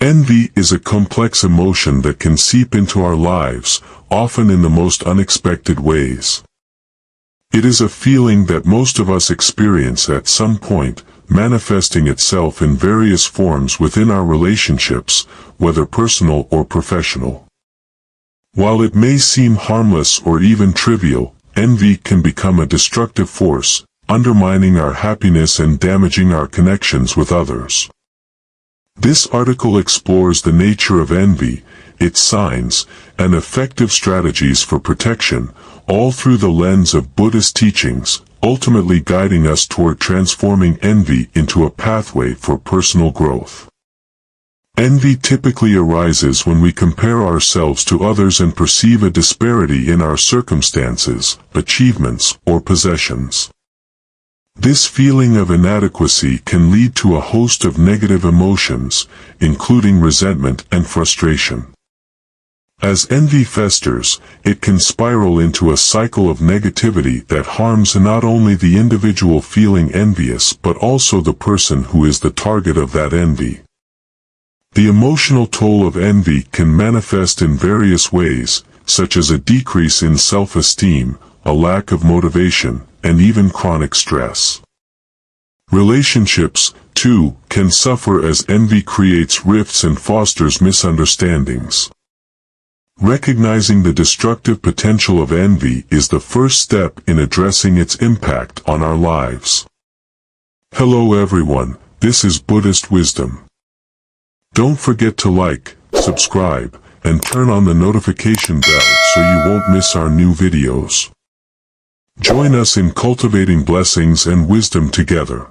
Envy is a complex emotion that can seep into our lives, often in the most unexpected ways. It is a feeling that most of us experience at some point, manifesting itself in various forms within our relationships, whether personal or professional. While it may seem harmless or even trivial, envy can become a destructive force, undermining our happiness and damaging our connections with others. This article explores the nature of envy, its signs, and effective strategies for protection, all through the lens of Buddhist teachings, ultimately guiding us toward transforming envy into a pathway for personal growth. Envy typically arises when we compare ourselves to others and perceive a disparity in our circumstances, achievements, or possessions. This feeling of inadequacy can lead to a host of negative emotions, including resentment and frustration. As envy festers, it can spiral into a cycle of negativity that harms not only the individual feeling envious but also the person who is the target of that envy. The emotional toll of envy can manifest in various ways, such as a decrease in self-esteem, a lack of motivation, and even chronic stress. Relationships, too, can suffer as envy creates rifts and fosters misunderstandings. Recognizing the destructive potential of envy is the first step in addressing its impact on our lives. Hello everyone, this is Buddhist Wisdom. Don't forget to like, subscribe, and turn on the notification bell so you won't miss our new videos. Join us in cultivating blessings and wisdom together.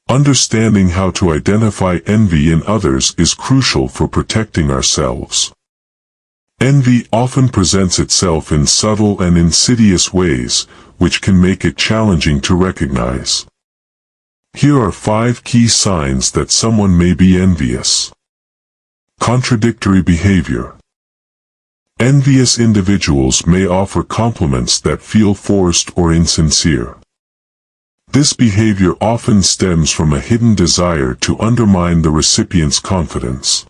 Understanding how to identify envy in others is crucial for protecting ourselves. Envy often presents itself in subtle and insidious ways, which can make it challenging to recognize. Here are 5 key signs that someone may be envious. Contradictory behavior. Envious individuals may offer compliments that feel forced or insincere. This behavior often stems from a hidden desire to undermine the recipient's confidence.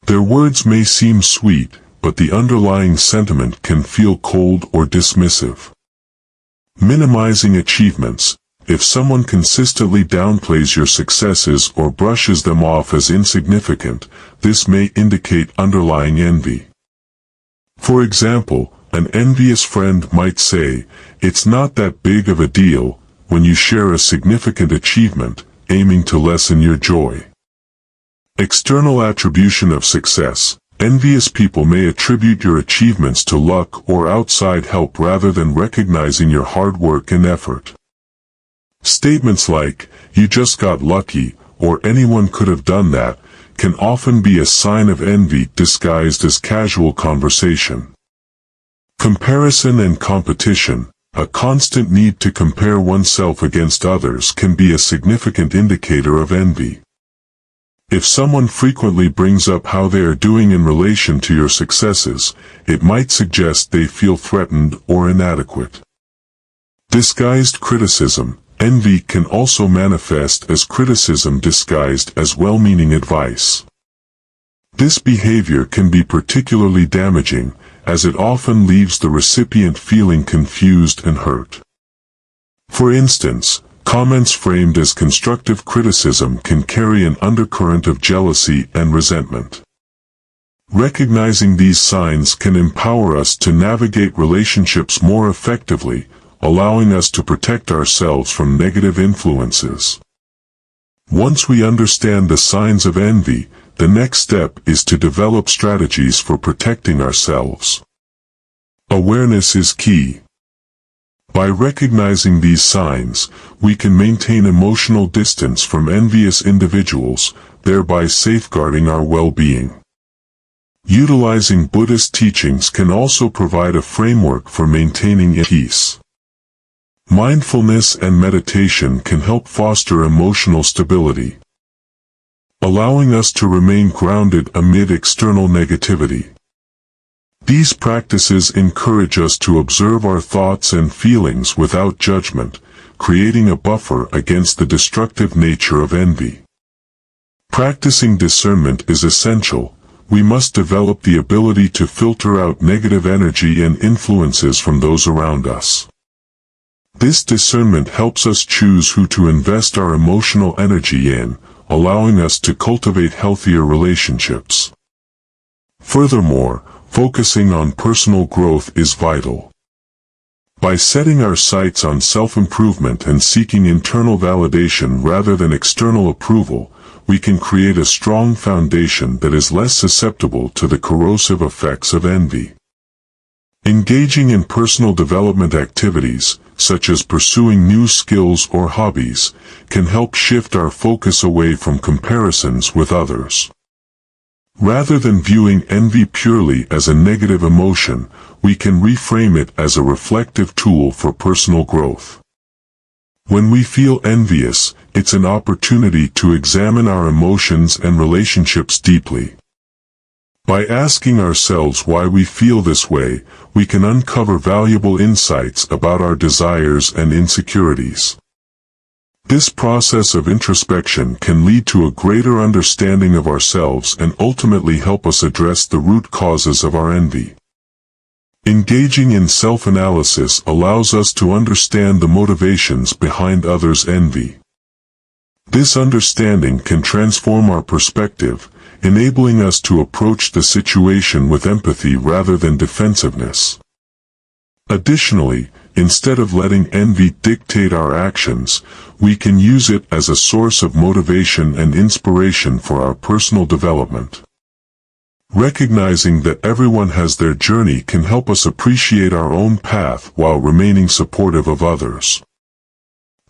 Their words may seem sweet, but the underlying sentiment can feel cold or dismissive. Minimizing achievements. If someone consistently downplays your successes or brushes them off as insignificant, this may indicate underlying envy. For example, an envious friend might say, "It's not that big of a deal," when you share a significant achievement, aiming to lessen your joy. External attribution of success. Envious people may attribute your achievements to luck or outside help rather than recognizing your hard work and effort. Statements like, "You just got lucky," or "anyone could have done that," can often be a sign of envy disguised as casual conversation. Comparison and competition. A constant need to compare oneself against others can be a significant indicator of envy. If someone frequently brings up how they are doing in relation to your successes, it might suggest they feel threatened or inadequate. Disguised criticism. Envy can also manifest as criticism disguised as well-meaning advice. This behavior can be particularly damaging, as it often leaves the recipient feeling confused and hurt. For instance, comments framed as constructive criticism can carry an undercurrent of jealousy and resentment. Recognizing these signs can empower us to navigate relationships more effectively, allowing us to protect ourselves from negative influences. Once we understand the signs of envy, the next step is to develop strategies for protecting ourselves. Awareness is key. By recognizing these signs, we can maintain emotional distance from envious individuals, thereby safeguarding our well-being. Utilizing Buddhist teachings can also provide a framework for maintaining peace. Mindfulness and meditation can help foster emotional stability, allowing us to remain grounded amid external negativity. These practices encourage us to observe our thoughts and feelings without judgment, creating a buffer against the destructive nature of envy. Practicing discernment is essential. We must develop the ability to filter out negative energy and influences from those around us. This discernment helps us choose who to invest our emotional energy in, allowing us to cultivate healthier relationships. Furthermore, focusing on personal growth is vital. By setting our sights on self-improvement and seeking internal validation rather than external approval, we can create a strong foundation that is less susceptible to the corrosive effects of envy. Engaging in personal development activities, such as pursuing new skills or hobbies, can help shift our focus away from comparisons with others. Rather than viewing envy purely as a negative emotion, we can reframe it as a reflective tool for personal growth. When we feel envious, it's an opportunity to examine our emotions and relationships deeply. By asking ourselves why we feel this way, we can uncover valuable insights about our desires and insecurities. This process of introspection can lead to a greater understanding of ourselves and ultimately help us address the root causes of our envy. Engaging in self-analysis allows us to understand the motivations behind others' envy. This understanding can transform our perspective, enabling us to approach the situation with empathy rather than defensiveness. Additionally, instead of letting envy dictate our actions, we can use it as a source of motivation and inspiration for our personal development. Recognizing that everyone has their journey can help us appreciate our own path while remaining supportive of others.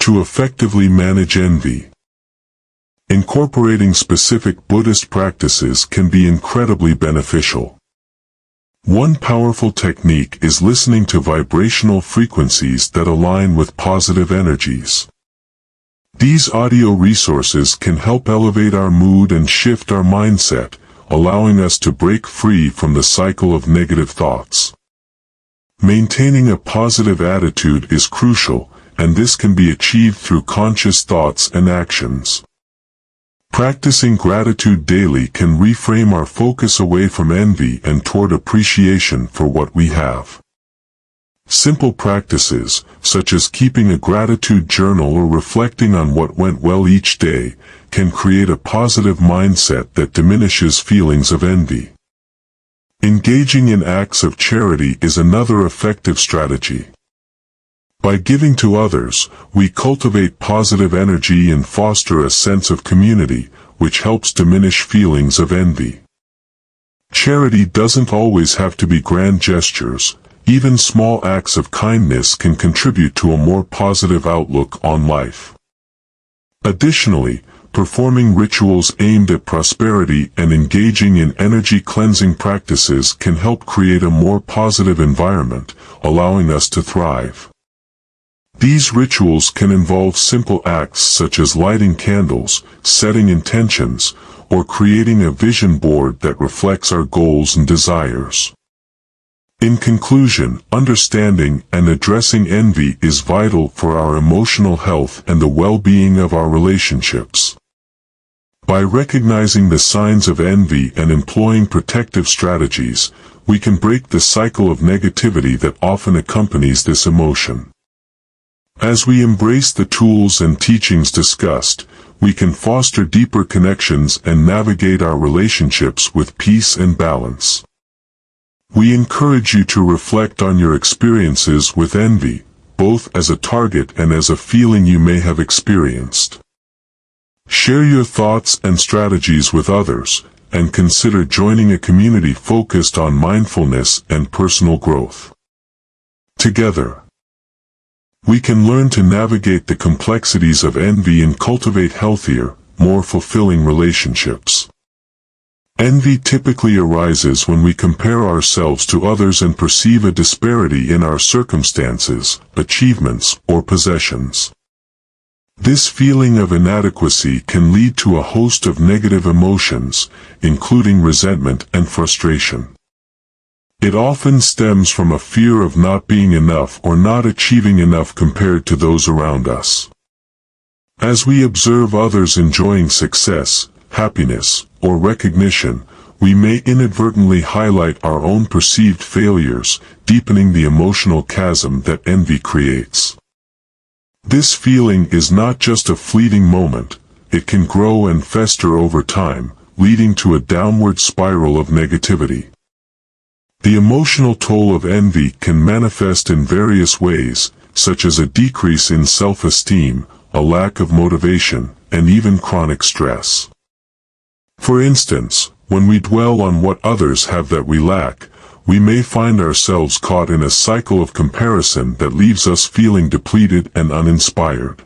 To effectively manage envy, incorporating specific Buddhist practices can be incredibly beneficial. One powerful technique is listening to vibrational frequencies that align with positive energies. These audio resources can help elevate our mood and shift our mindset, allowing us to break free from the cycle of negative thoughts. Maintaining a positive attitude is crucial, and this can be achieved through conscious thoughts and actions. Practicing gratitude daily can reframe our focus away from envy and toward appreciation for what we have. Simple practices, such as keeping a gratitude journal or reflecting on what went well each day, can create a positive mindset that diminishes feelings of envy. Engaging in acts of charity is another effective strategy. By giving to others, we cultivate positive energy and foster a sense of community, which helps diminish feelings of envy. Charity doesn't always have to be grand gestures. Even small acts of kindness can contribute to a more positive outlook on life. Additionally, performing rituals aimed at prosperity and engaging in energy-cleansing practices can help create a more positive environment, allowing us to thrive. These rituals can involve simple acts such as lighting candles, setting intentions, or creating a vision board that reflects our goals and desires. In conclusion, understanding and addressing envy is vital for our emotional health and the well-being of our relationships. By recognizing the signs of envy and employing protective strategies, we can break the cycle of negativity that often accompanies this emotion. As we embrace the tools and teachings discussed, we can foster deeper connections and navigate our relationships with peace and balance. We encourage you to reflect on your experiences with envy, both as a target and as a feeling you may have experienced. Share your thoughts and strategies with others, and consider joining a community focused on mindfulness and personal growth. Together, we can learn to navigate the complexities of envy and cultivate healthier, more fulfilling relationships. Envy typically arises when we compare ourselves to others and perceive a disparity in our circumstances, achievements, or possessions. This feeling of inadequacy can lead to a host of negative emotions, including resentment and frustration. It often stems from a fear of not being enough or not achieving enough compared to those around us. As we observe others enjoying success, happiness, or recognition, we may inadvertently highlight our own perceived failures, deepening the emotional chasm that envy creates. This feeling is not just a fleeting moment, it can grow and fester over time, leading to a downward spiral of negativity. The emotional toll of envy can manifest in various ways, such as a decrease in self-esteem, a lack of motivation, and even chronic stress. For instance, when we dwell on what others have that we lack, we may find ourselves caught in a cycle of comparison that leaves us feeling depleted and uninspired.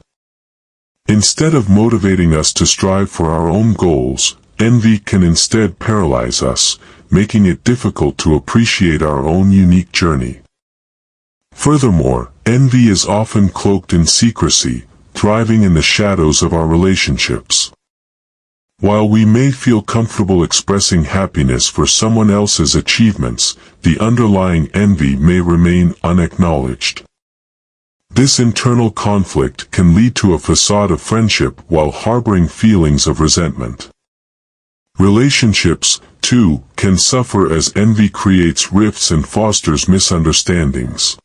Instead of motivating us to strive for our own goals, envy can instead paralyze us, making it difficult to appreciate our own unique journey. Furthermore, envy is often cloaked in secrecy, thriving in the shadows of our relationships. While we may feel comfortable expressing happiness for someone else's achievements, the underlying envy may remain unacknowledged. This internal conflict can lead to a facade of friendship while harboring feelings of resentment. Relationships, too, can suffer as envy creates rifts and fosters misunderstandings.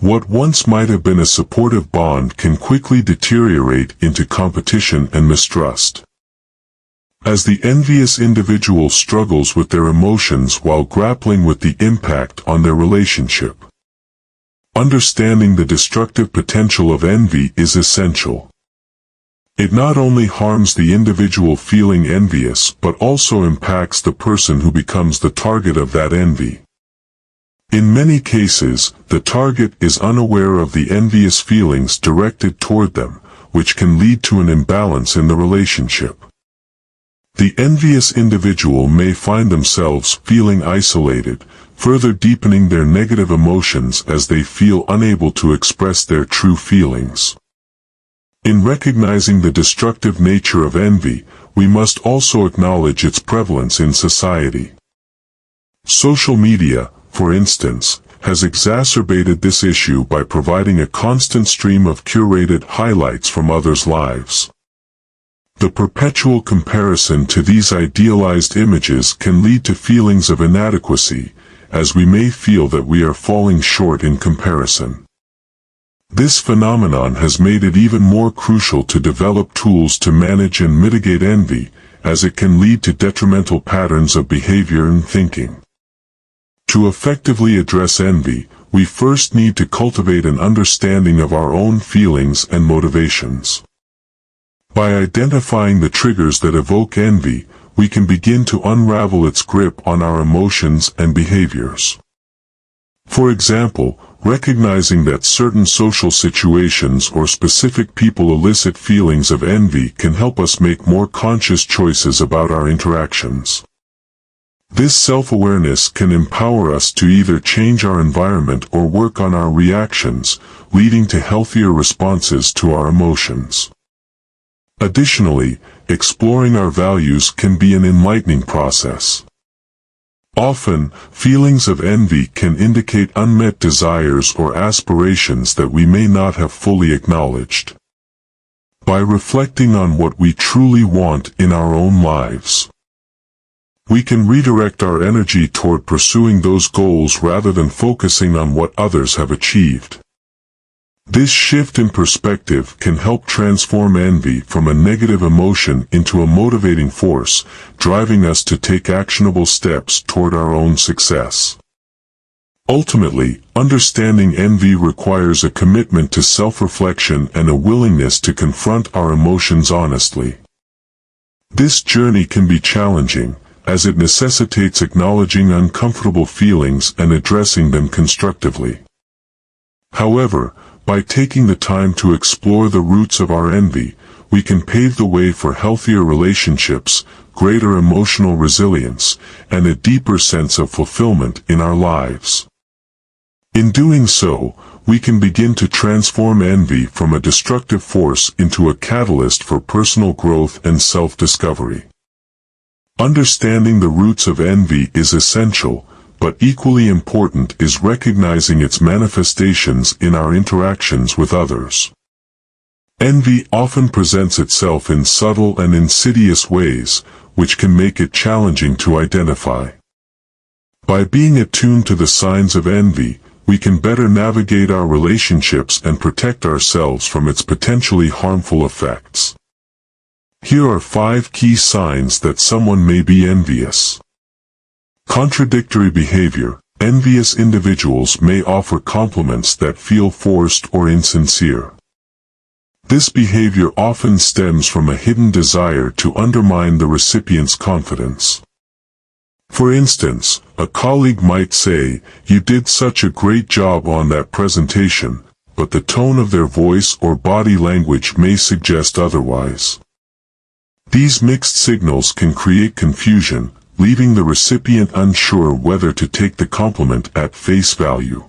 What once might have been a supportive bond can quickly deteriorate into competition and mistrust. As the envious individual struggles with their emotions while grappling with the impact on their relationship. Understanding the destructive potential of envy is essential. It not only harms the individual feeling envious but also impacts the person who becomes the target of that envy. In many cases, the target is unaware of the envious feelings directed toward them, which can lead to an imbalance in the relationship. The envious individual may find themselves feeling isolated, further deepening their negative emotions as they feel unable to express their true feelings. In recognizing the destructive nature of envy, we must also acknowledge its prevalence in society. Social media, for instance, has exacerbated this issue by providing a constant stream of curated highlights from others' lives. The perpetual comparison to these idealized images can lead to feelings of inadequacy, as we may feel that we are falling short in comparison. This phenomenon has made it even more crucial to develop tools to manage and mitigate envy, as it can lead to detrimental patterns of behavior and thinking. To effectively address envy, we first need to cultivate an understanding of our own feelings and motivations. By identifying the triggers that evoke envy, we can begin to unravel its grip on our emotions and behaviors. For example, recognizing that certain social situations or specific people elicit feelings of envy can help us make more conscious choices about our interactions. This self-awareness can empower us to either change our environment or work on our reactions, leading to healthier responses to our emotions. Additionally, exploring our values can be an enlightening process. Often, feelings of envy can indicate unmet desires or aspirations that we may not have fully acknowledged. By reflecting on what we truly want in our own lives, we can redirect our energy toward pursuing those goals rather than focusing on what others have achieved. This shift in perspective can help transform envy from a negative emotion into a motivating force, driving us to take actionable steps toward our own success. Ultimately, understanding envy requires a commitment to self-reflection and a willingness to confront our emotions honestly. This journey can be challenging, as it necessitates acknowledging uncomfortable feelings and addressing them constructively. However, by taking the time to explore the roots of our envy, we can pave the way for healthier relationships, greater emotional resilience, and a deeper sense of fulfillment in our lives. In doing so, we can begin to transform envy from a destructive force into a catalyst for personal growth and self-discovery. Understanding the roots of envy is essential, but equally important is recognizing its manifestations in our interactions with others. Envy often presents itself in subtle and insidious ways, which can make it challenging to identify. By being attuned to the signs of envy, we can better navigate our relationships and protect ourselves from its potentially harmful effects. Here are 5 key signs that someone may be envious. Contradictory behavior. Envious individuals may offer compliments that feel forced or insincere. This behavior often stems from a hidden desire to undermine the recipient's confidence. For instance, a colleague might say, "You did such a great job on that presentation," but the tone of their voice or body language may suggest otherwise. These mixed signals can create confusion, leaving the recipient unsure whether to take the compliment at face value.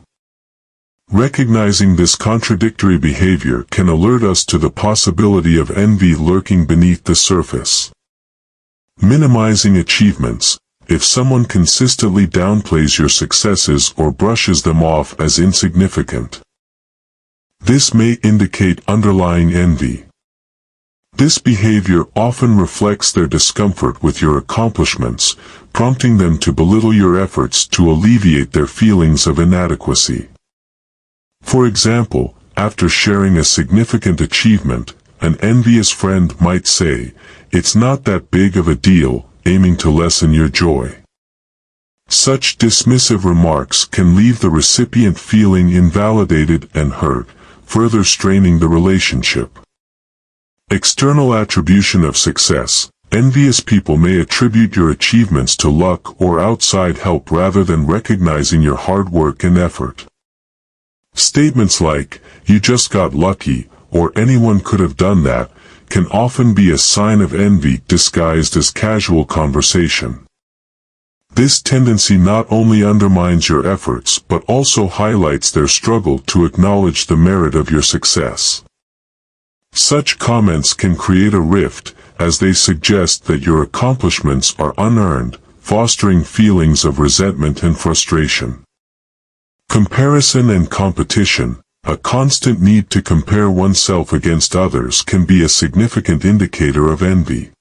Recognizing this contradictory behavior can alert us to the possibility of envy lurking beneath the surface. Minimizing achievements. If someone consistently downplays your successes or brushes them off as insignificant, this may indicate underlying envy. This behavior often reflects their discomfort with your accomplishments, prompting them to belittle your efforts to alleviate their feelings of inadequacy. For example, after sharing a significant achievement, an envious friend might say, "It's not that big of a deal," aiming to lessen your joy. Such dismissive remarks can leave the recipient feeling invalidated and hurt, further straining the relationship. External attribution of success. Envious people may attribute your achievements to luck or outside help rather than recognizing your hard work and effort. Statements like, "You just got lucky," or "anyone could have done that," can often be a sign of envy disguised as casual conversation. This tendency not only undermines your efforts but also highlights their struggle to acknowledge the merit of your success. Such comments can create a rift, as they suggest that your accomplishments are unearned, fostering feelings of resentment and frustration. Comparison and competition. A constant need to compare oneself against others can be a significant indicator of envy.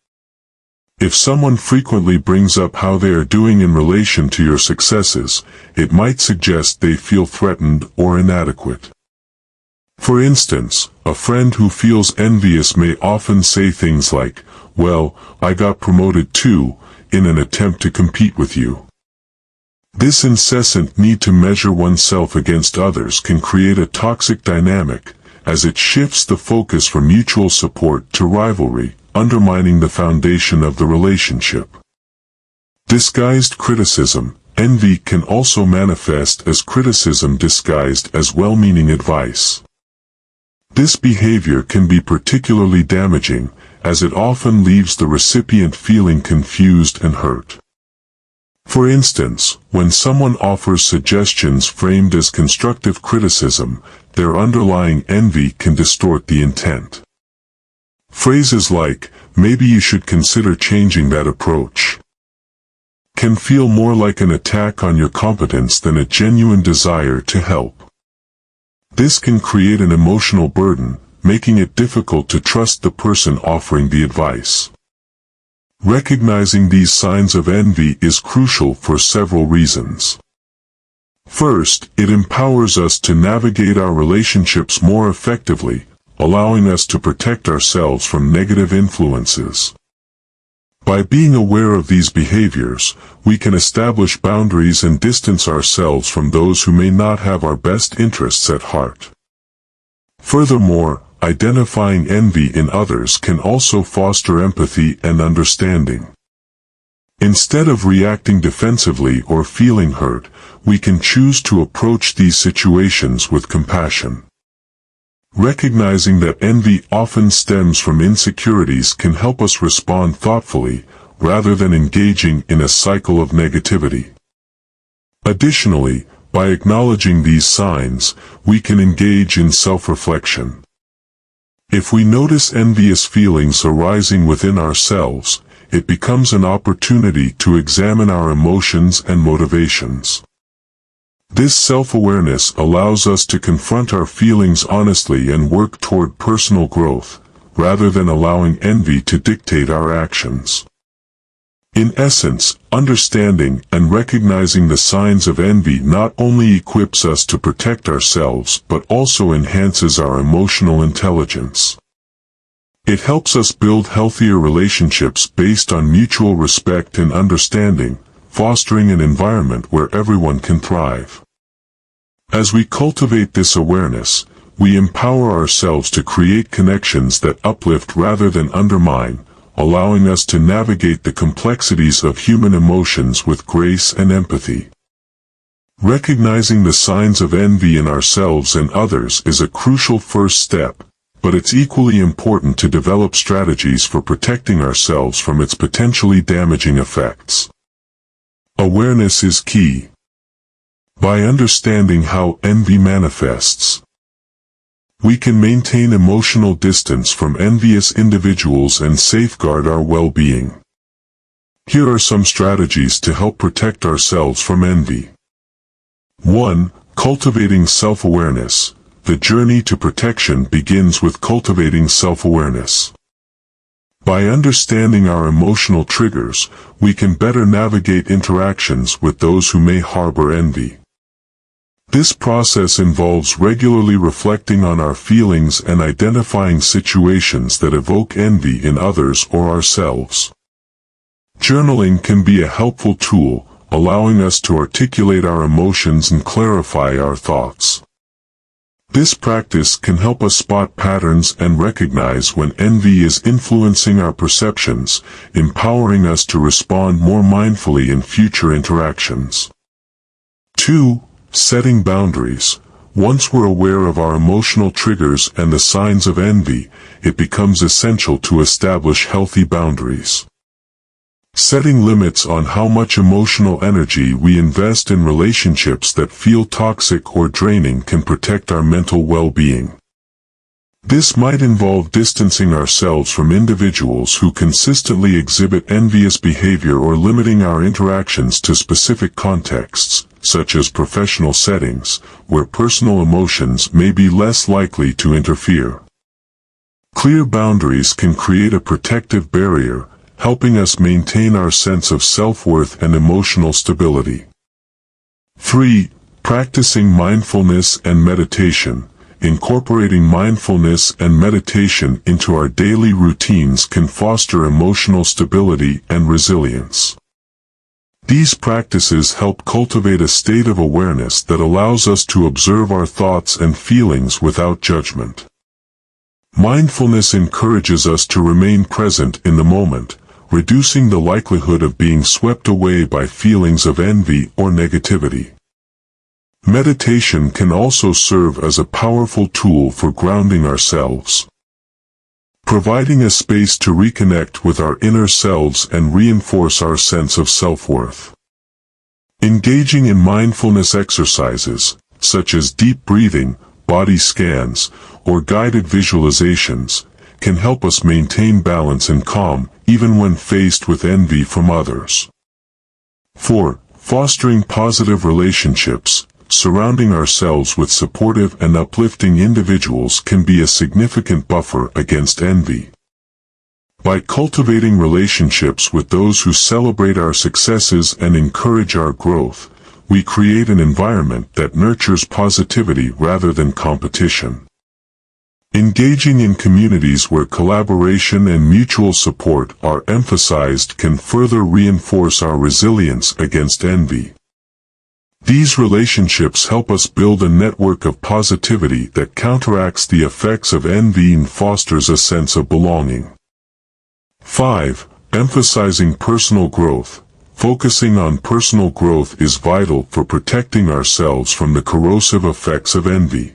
If someone frequently brings up how they are doing in relation to your successes, it might suggest they feel threatened or inadequate. For instance, a friend who feels envious may often say things like, "Well, I got promoted too," in an attempt to compete with you. This incessant need to measure oneself against others can create a toxic dynamic, as it shifts the focus from mutual support to rivalry, undermining the foundation of the relationship. Disguised criticism. Envy can also manifest as criticism disguised as well-meaning advice. This behavior can be particularly damaging, as it often leaves the recipient feeling confused and hurt. For instance, when someone offers suggestions framed as constructive criticism, their underlying envy can distort the intent. Phrases like, "Maybe you should consider changing that approach," can feel more like an attack on your competence than a genuine desire to help. This can create an emotional burden, making it difficult to trust the person offering the advice. Recognizing these signs of envy is crucial for several reasons. First, it empowers us to navigate our relationships more effectively, allowing us to protect ourselves from negative influences. By being aware of these behaviors, we can establish boundaries and distance ourselves from those who may not have our best interests at heart. Furthermore, identifying envy in others can also foster empathy and understanding. Instead of reacting defensively or feeling hurt, we can choose to approach these situations with compassion. Recognizing that envy often stems from insecurities can help us respond thoughtfully, rather than engaging in a cycle of negativity. Additionally, by acknowledging these signs, we can engage in self-reflection. If we notice envious feelings arising within ourselves, it becomes an opportunity to examine our emotions and motivations. This self-awareness allows us to confront our feelings honestly and work toward personal growth, rather than allowing envy to dictate our actions. In essence, understanding and recognizing the signs of envy not only equips us to protect ourselves but also enhances our emotional intelligence. It helps us build healthier relationships based on mutual respect and understanding, fostering an environment where everyone can thrive. As we cultivate this awareness, we empower ourselves to create connections that uplift rather than undermine, allowing us to navigate the complexities of human emotions with grace and empathy. Recognizing the signs of envy in ourselves and others is a crucial first step, but it's equally important to develop strategies for protecting ourselves from its potentially damaging effects. Awareness is key. By understanding how envy manifests, we can maintain emotional distance from envious individuals and safeguard our well-being. Here are some strategies to help protect ourselves from envy. 1. Cultivating self-awareness. The journey to protection begins with cultivating self-awareness. By understanding our emotional triggers, we can better navigate interactions with those who may harbor envy. This process involves regularly reflecting on our feelings and identifying situations that evoke envy in others or ourselves. Journaling can be a helpful tool, allowing us to articulate our emotions and clarify our thoughts. This practice can help us spot patterns and recognize when envy is influencing our perceptions, empowering us to respond more mindfully in future interactions. 2. Setting boundaries. Once we're aware of our emotional triggers and the signs of envy, it becomes essential to establish healthy boundaries. Setting limits on how much emotional energy we invest in relationships that feel toxic or draining can protect our mental well-being. This might involve distancing ourselves from individuals who consistently exhibit envious behavior or limiting our interactions to specific contexts, such as professional settings, where personal emotions may be less likely to interfere. Clear boundaries can create a protective barrier, helping us maintain our sense of self-worth and emotional stability. 3. Practicing mindfulness and meditation. Incorporating mindfulness and meditation into our daily routines can foster emotional stability and resilience. These practices help cultivate a state of awareness that allows us to observe our thoughts and feelings without judgment. Mindfulness encourages us to remain present in the moment, reducing the likelihood of being swept away by feelings of envy or negativity. Meditation can also serve as a powerful tool for grounding ourselves, providing a space to reconnect with our inner selves and reinforce our sense of self-worth. Engaging in mindfulness exercises, such as deep breathing, body scans, or guided visualizations, can help us maintain balance and calm, even when faced with envy from others. 4. Fostering positive relationships. Surrounding ourselves with supportive and uplifting individuals can be a significant buffer against envy. By cultivating relationships with those who celebrate our successes and encourage our growth, we create an environment that nurtures positivity rather than competition. Engaging in communities where collaboration and mutual support are emphasized can further reinforce our resilience against envy. These relationships help us build a network of positivity that counteracts the effects of envy and fosters a sense of belonging. 5. Emphasizing personal growth. Focusing on personal growth is vital for protecting ourselves from the corrosive effects of envy.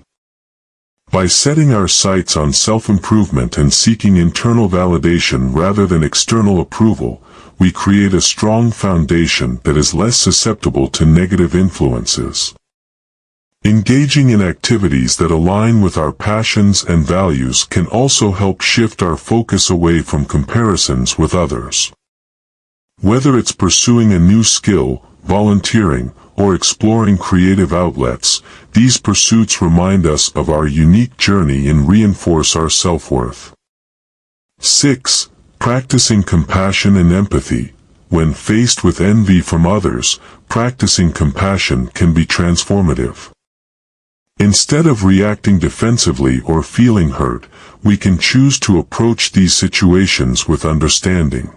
By setting our sights on self-improvement and seeking internal validation rather than external approval, we create a strong foundation that is less susceptible to negative influences. Engaging in activities that align with our passions and values can also help shift our focus away from comparisons with others. Whether it's pursuing a new skill, volunteering, or exploring creative outlets, these pursuits remind us of our unique journey and reinforce our self-worth. 6. Practicing compassion and empathy. When faced with envy from others, practicing compassion can be transformative. Instead of reacting defensively or feeling hurt, we can choose to approach these situations with understanding.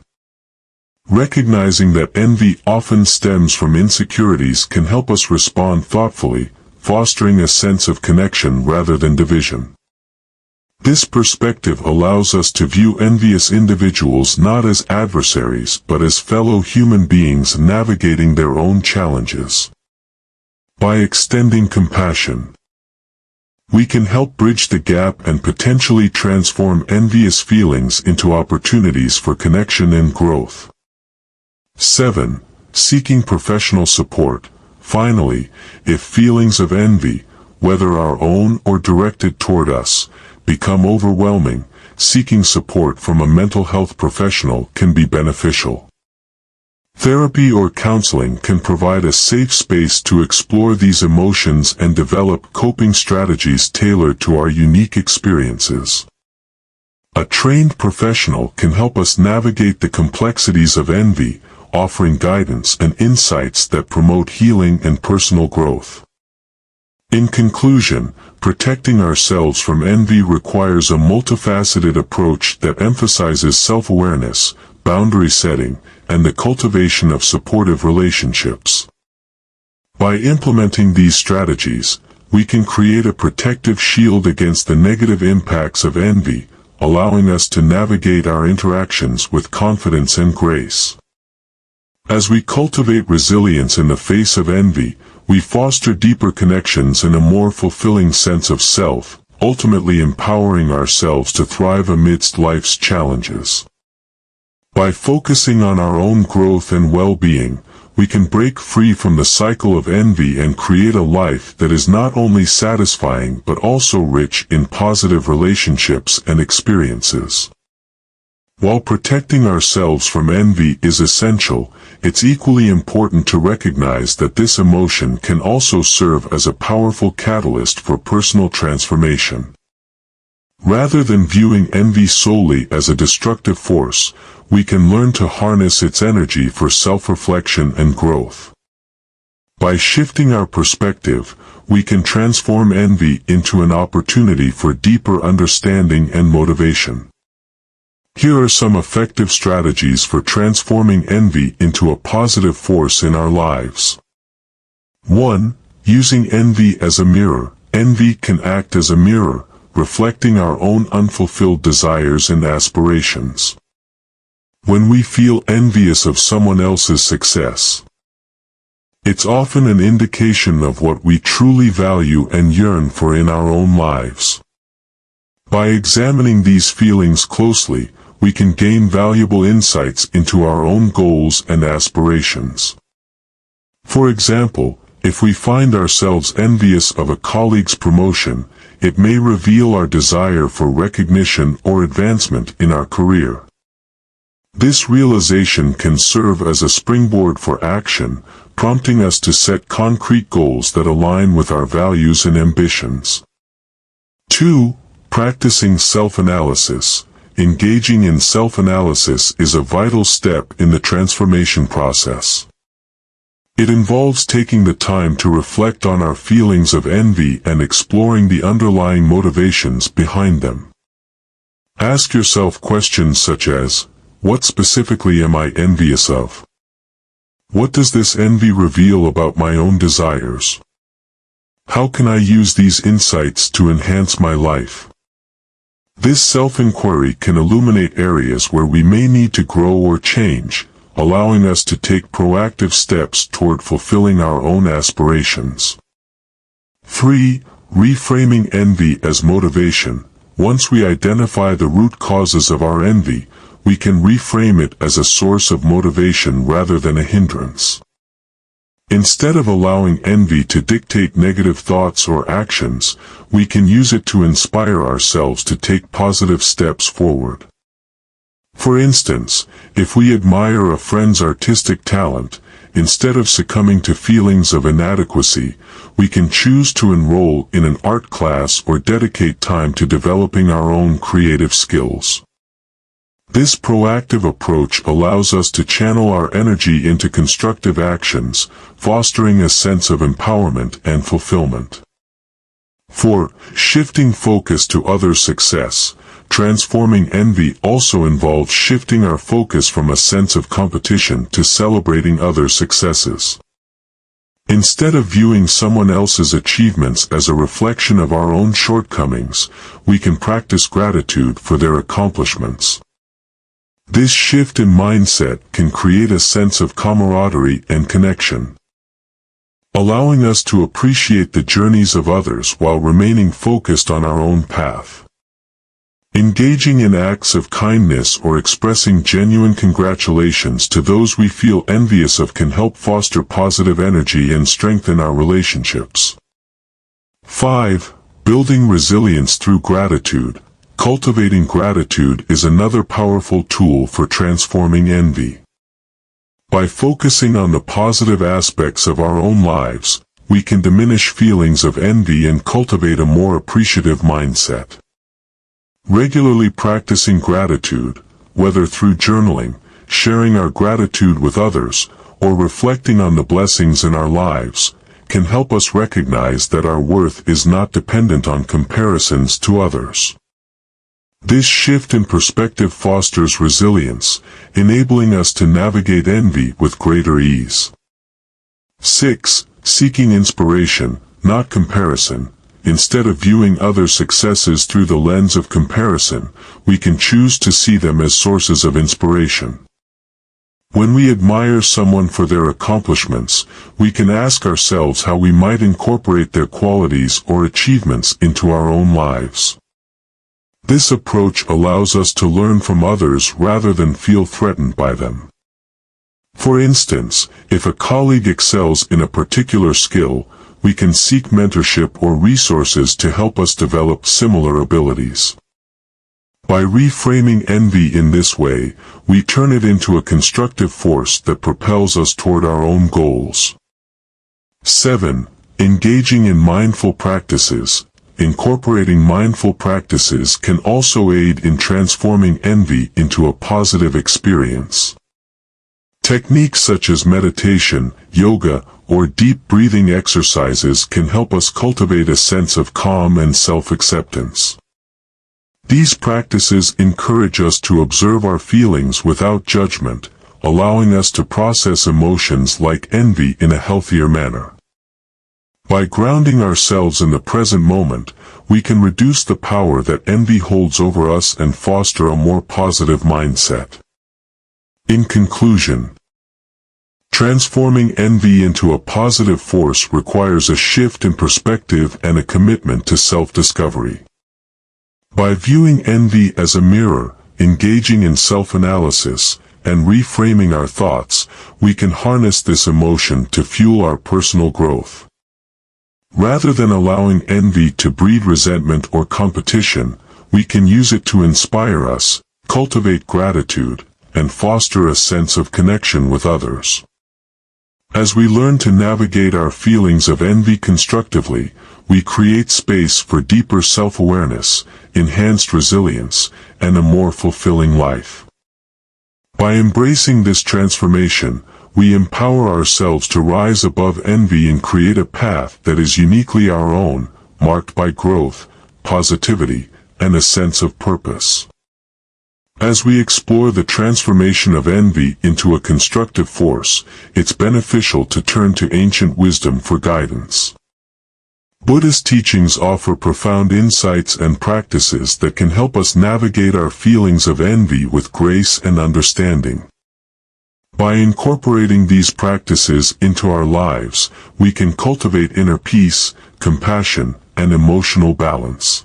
Recognizing that envy often stems from insecurities can help us respond thoughtfully, fostering a sense of connection rather than division. This perspective allows us to view envious individuals not as adversaries but as fellow human beings navigating their own challenges. By extending compassion, we can help bridge the gap and potentially transform envious feelings into opportunities for connection and growth. 7. Seeking professional support. Finally, if feelings of envy, whether our own or directed toward us, become overwhelming, seeking support from a mental health professional can be beneficial. Therapy or counseling can provide a safe space to explore these emotions and develop coping strategies tailored to our unique experiences. A trained professional can help us navigate the complexities of envy, offering guidance and insights that promote healing and personal growth. In conclusion, protecting ourselves from envy requires a multifaceted approach that emphasizes self-awareness, boundary setting, and the cultivation of supportive relationships. By implementing these strategies, we can create a protective shield against the negative impacts of envy, allowing us to navigate our interactions with confidence and grace. As we cultivate resilience in the face of envy, we foster deeper connections and a more fulfilling sense of self, ultimately empowering ourselves to thrive amidst life's challenges. By focusing on our own growth and well-being, we can break free from the cycle of envy and create a life that is not only satisfying but also rich in positive relationships and experiences. While protecting ourselves from envy is essential, it's equally important to recognize that this emotion can also serve as a powerful catalyst for personal transformation. Rather than viewing envy solely as a destructive force, we can learn to harness its energy for self-reflection and growth. By shifting our perspective, we can transform envy into an opportunity for deeper understanding and motivation. Here are some effective strategies for transforming envy into a positive force in our lives. 1. Using envy as a mirror. Envy can act as a mirror, reflecting our own unfulfilled desires and aspirations. When we feel envious of someone else's success, it's often an indication of what we truly value and yearn for in our own lives. By examining these feelings closely, we can gain valuable insights into our own goals and aspirations. For example, if we find ourselves envious of a colleague's promotion, it may reveal our desire for recognition or advancement in our career. This realization can serve as a springboard for action, prompting us to set concrete goals that align with our values and ambitions. 2. Practicing self-analysis. Engaging in self-analysis is a vital step in the transformation process. It involves taking the time to reflect on our feelings of envy and exploring the underlying motivations behind them. Ask yourself questions such as, what specifically am I envious of? What does this envy reveal about my own desires? How can I use these insights to enhance my life? This self-inquiry can illuminate areas where we may need to grow or change, allowing us to take proactive steps toward fulfilling our own aspirations. 3. Reframing envy as motivation. Once we identify the root causes of our envy, we can reframe it as a source of motivation rather than a hindrance. Instead of allowing envy to dictate negative thoughts or actions, we can use it to inspire ourselves to take positive steps forward. For instance, if we admire a friend's artistic talent, instead of succumbing to feelings of inadequacy, we can choose to enroll in an art class or dedicate time to developing our own creative skills. This proactive approach allows us to channel our energy into constructive actions, fostering a sense of empowerment and fulfillment. 4. Shifting focus to others' success. Transforming envy also involves shifting our focus from a sense of competition to celebrating others' successes. Instead of viewing someone else's achievements as a reflection of our own shortcomings, we can practice gratitude for their accomplishments. This shift in mindset can create a sense of camaraderie and connection, allowing us to appreciate the journeys of others while remaining focused on our own path. Engaging in acts of kindness or expressing genuine congratulations to those we feel envious of can help foster positive energy and strengthen our relationships. 5. Building resilience through gratitude. Cultivating gratitude is another powerful tool for transforming envy. By focusing on the positive aspects of our own lives, we can diminish feelings of envy and cultivate a more appreciative mindset. Regularly practicing gratitude, whether through journaling, sharing our gratitude with others, or reflecting on the blessings in our lives, can help us recognize that our worth is not dependent on comparisons to others. This shift in perspective fosters resilience, enabling us to navigate envy with greater ease. 6. Seeking inspiration, not comparison. Instead of viewing other successes through the lens of comparison, we can choose to see them as sources of inspiration. When we admire someone for their accomplishments, we can ask ourselves how we might incorporate their qualities or achievements into our own lives. This approach allows us to learn from others rather than feel threatened by them. For instance, if a colleague excels in a particular skill, we can seek mentorship or resources to help us develop similar abilities. By reframing envy in this way, we turn it into a constructive force that propels us toward our own goals. 7. Engaging in mindful practices. Incorporating mindful practices can also aid in transforming envy into a positive experience. Techniques such as meditation, yoga, or deep breathing exercises can help us cultivate a sense of calm and self-acceptance. These practices encourage us to observe our feelings without judgment, allowing us to process emotions like envy in a healthier manner. By grounding ourselves in the present moment, we can reduce the power that envy holds over us and foster a more positive mindset. In conclusion, transforming envy into a positive force requires a shift in perspective and a commitment to self-discovery. By viewing envy as a mirror, engaging in self-analysis, and reframing our thoughts, we can harness this emotion to fuel our personal growth. Rather than allowing envy to breed resentment or competition, we can use it to inspire us, cultivate gratitude, and foster a sense of connection with others. As we learn to navigate our feelings of envy constructively, we create space for deeper self-awareness, enhanced resilience, and a more fulfilling life. By embracing this transformation, we empower ourselves to rise above envy and create a path that is uniquely our own, marked by growth, positivity, and a sense of purpose. As we explore the transformation of envy into a constructive force, it's beneficial to turn to ancient wisdom for guidance. Buddhist teachings offer profound insights and practices that can help us navigate our feelings of envy with grace and understanding. By incorporating these practices into our lives, we can cultivate inner peace, compassion, and emotional balance.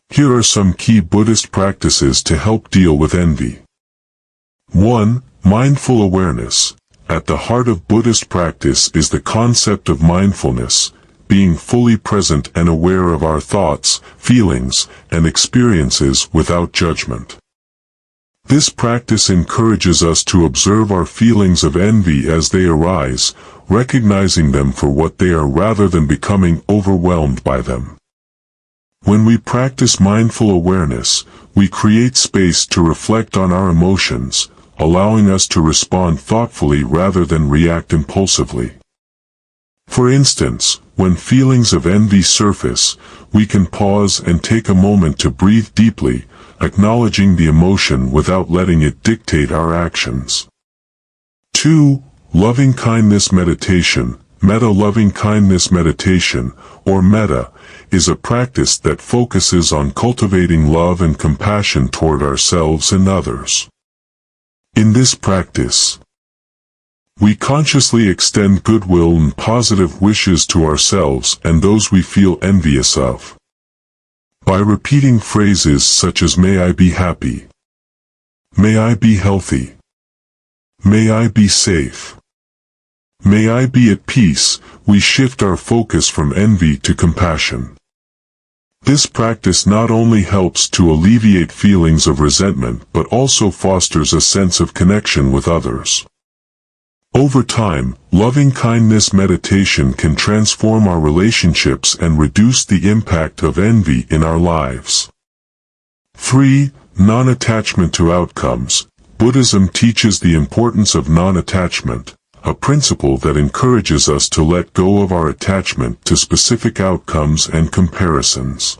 Here are some key Buddhist practices to help deal with envy. 1. Mindful awareness. At the heart of Buddhist practice is the concept of mindfulness, being fully present and aware of our thoughts, feelings, and experiences without judgment. This practice encourages us to observe our feelings of envy as they arise, recognizing them for what they are rather than becoming overwhelmed by them. When we practice mindful awareness, we create space to reflect on our emotions, allowing us to respond thoughtfully rather than react impulsively. For instance, when feelings of envy surface, we can pause and take a moment to breathe deeply, acknowledging the emotion without letting it dictate our actions. 2. Loving-kindness meditation. Metta loving-kindness meditation, or metta, is a practice that focuses on cultivating love and compassion toward ourselves and others. In this practice, we consciously extend goodwill and positive wishes to ourselves and those we feel envious of. By repeating phrases such as "May I be happy," "May I be healthy," "May I be safe," "May I be at peace," we shift our focus from envy to compassion. This practice not only helps to alleviate feelings of resentment but also fosters a sense of connection with others. Over time, loving-kindness meditation can transform our relationships and reduce the impact of envy in our lives. 3. Non-attachment to outcomes. Buddhism teaches the importance of non-attachment, a principle that encourages us to let go of our attachment to specific outcomes and comparisons.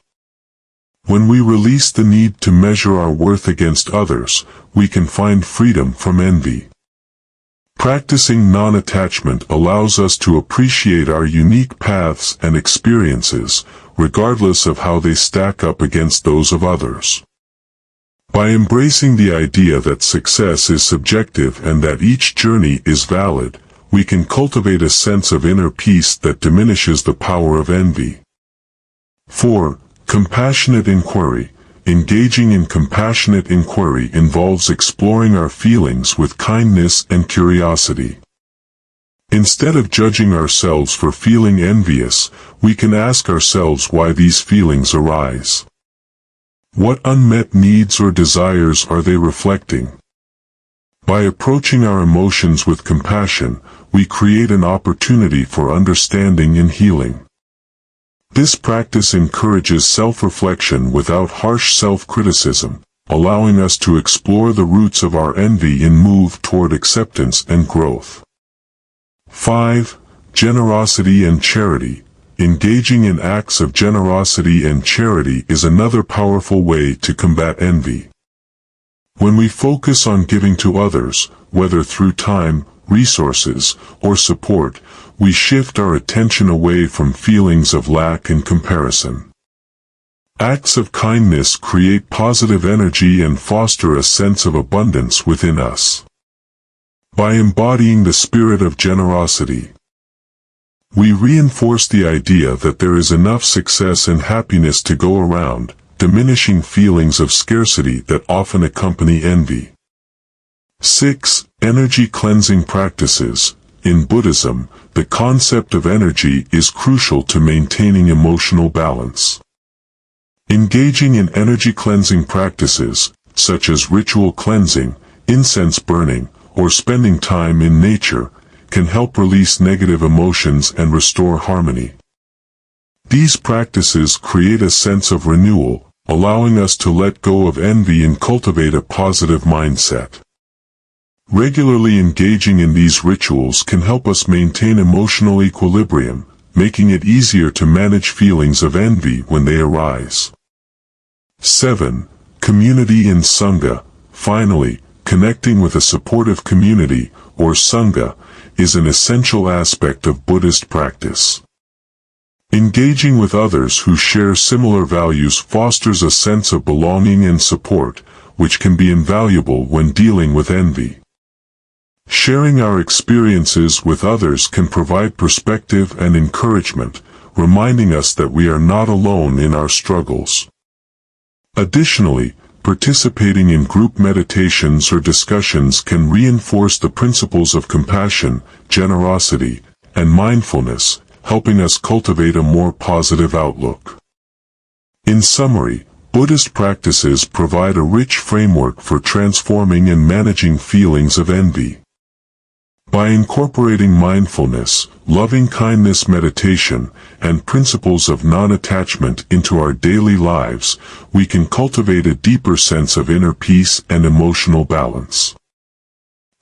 When we release the need to measure our worth against others, we can find freedom from envy. Practicing non-attachment allows us to appreciate our unique paths and experiences, regardless of how they stack up against those of others. By embracing the idea that success is subjective and that each journey is valid, we can cultivate a sense of inner peace that diminishes the power of envy. 4. Compassionate inquiry. Engaging in compassionate inquiry involves exploring our feelings with kindness and curiosity. Instead of judging ourselves for feeling envious, we can ask ourselves why these feelings arise. What unmet needs or desires are they reflecting? By approaching our emotions with compassion, we create an opportunity for understanding and healing. This practice encourages self-reflection without harsh self-criticism, allowing us to explore the roots of our envy and move toward acceptance and growth. 5. Generosity and charity. Engaging in acts of generosity and charity is another powerful way to combat envy. When we focus on giving to others, whether through time, resources, or support, we shift our attention away from feelings of lack and comparison. Acts of kindness create positive energy and foster a sense of abundance within us. By embodying the spirit of generosity, we reinforce the idea that there is enough success and happiness to go around, diminishing feelings of scarcity that often accompany envy. 6. Energy cleansing practices. In Buddhism, the concept of energy is crucial to maintaining emotional balance. Engaging in energy cleansing practices, such as ritual cleansing, incense burning, or spending time in nature, can help release negative emotions and restore harmony. These practices create a sense of renewal, allowing us to let go of envy and cultivate a positive mindset. Regularly engaging in these rituals can help us maintain emotional equilibrium, making it easier to manage feelings of envy when they arise. 7. Community in Sangha. Finally, connecting with a supportive community, or Sangha, is an essential aspect of Buddhist practice. Engaging with others who share similar values fosters a sense of belonging and support, which can be invaluable when dealing with envy. Sharing our experiences with others can provide perspective and encouragement, reminding us that we are not alone in our struggles. Additionally, participating in group meditations or discussions can reinforce the principles of compassion, generosity, and mindfulness, helping us cultivate a more positive outlook. In summary, Buddhist practices provide a rich framework for transforming and managing feelings of envy. By incorporating mindfulness, loving-kindness meditation, and principles of non-attachment into our daily lives, we can cultivate a deeper sense of inner peace and emotional balance.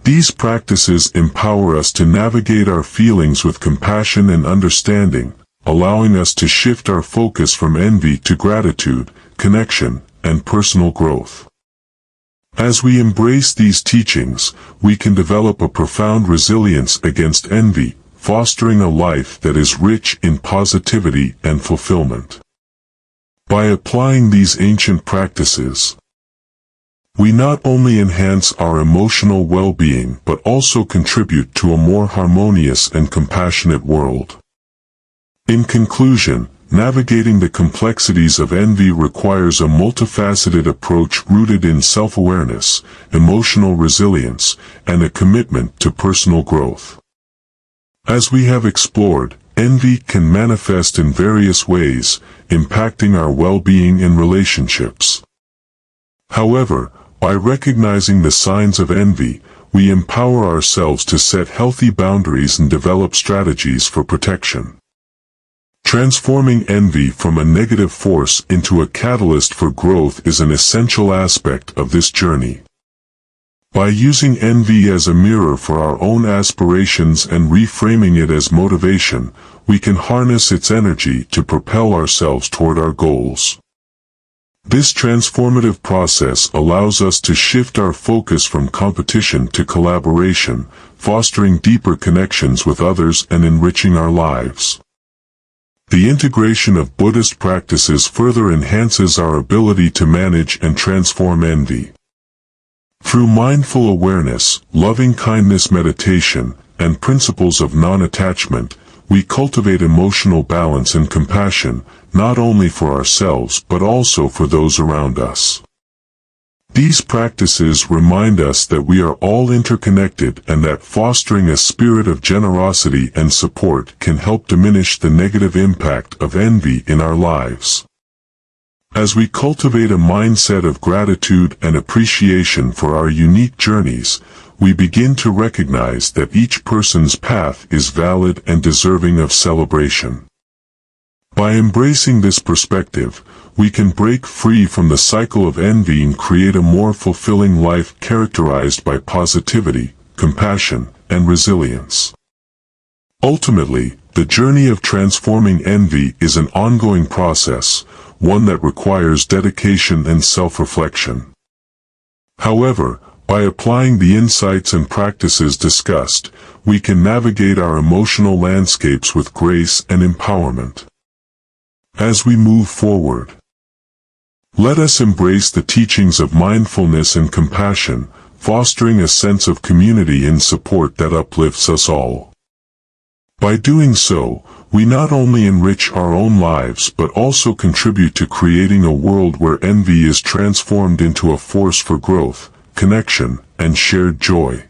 These practices empower us to navigate our feelings with compassion and understanding, allowing us to shift our focus from envy to gratitude, connection, and personal growth. As we embrace these teachings, we can develop a profound resilience against envy, fostering a life that is rich in positivity and fulfillment. By applying these ancient practices, we not only enhance our emotional well-being but also contribute to a more harmonious and compassionate world. In conclusion, navigating the complexities of envy requires a multifaceted approach rooted in self-awareness, emotional resilience, and a commitment to personal growth. As we have explored, envy can manifest in various ways, impacting our well-being and relationships. However, by recognizing the signs of envy, we empower ourselves to set healthy boundaries and develop strategies for protection. Transforming envy from a negative force into a catalyst for growth is an essential aspect of this journey. By using envy as a mirror for our own aspirations and reframing it as motivation, we can harness its energy to propel ourselves toward our goals. This transformative process allows us to shift our focus from competition to collaboration, fostering deeper connections with others and enriching our lives. The integration of Buddhist practices further enhances our ability to manage and transform envy. Through mindful awareness, loving-kindness meditation, and principles of non-attachment, we cultivate emotional balance and compassion, not only for ourselves but also for those around us. These practices remind us that we are all interconnected and that fostering a spirit of generosity and support can help diminish the negative impact of envy in our lives. As we cultivate a mindset of gratitude and appreciation for our unique journeys, we begin to recognize that each person's path is valid and deserving of celebration. By embracing this perspective, we can break free from the cycle of envy and create a more fulfilling life characterized by positivity, compassion, and resilience. Ultimately, the journey of transforming envy is an ongoing process, one that requires dedication and self-reflection. However, by applying the insights and practices discussed, we can navigate our emotional landscapes with grace and empowerment. As we move forward, let us embrace the teachings of mindfulness and compassion, fostering a sense of community and support that uplifts us all. By doing so, we not only enrich our own lives but also contribute to creating a world where envy is transformed into a force for growth, connection, and shared joy.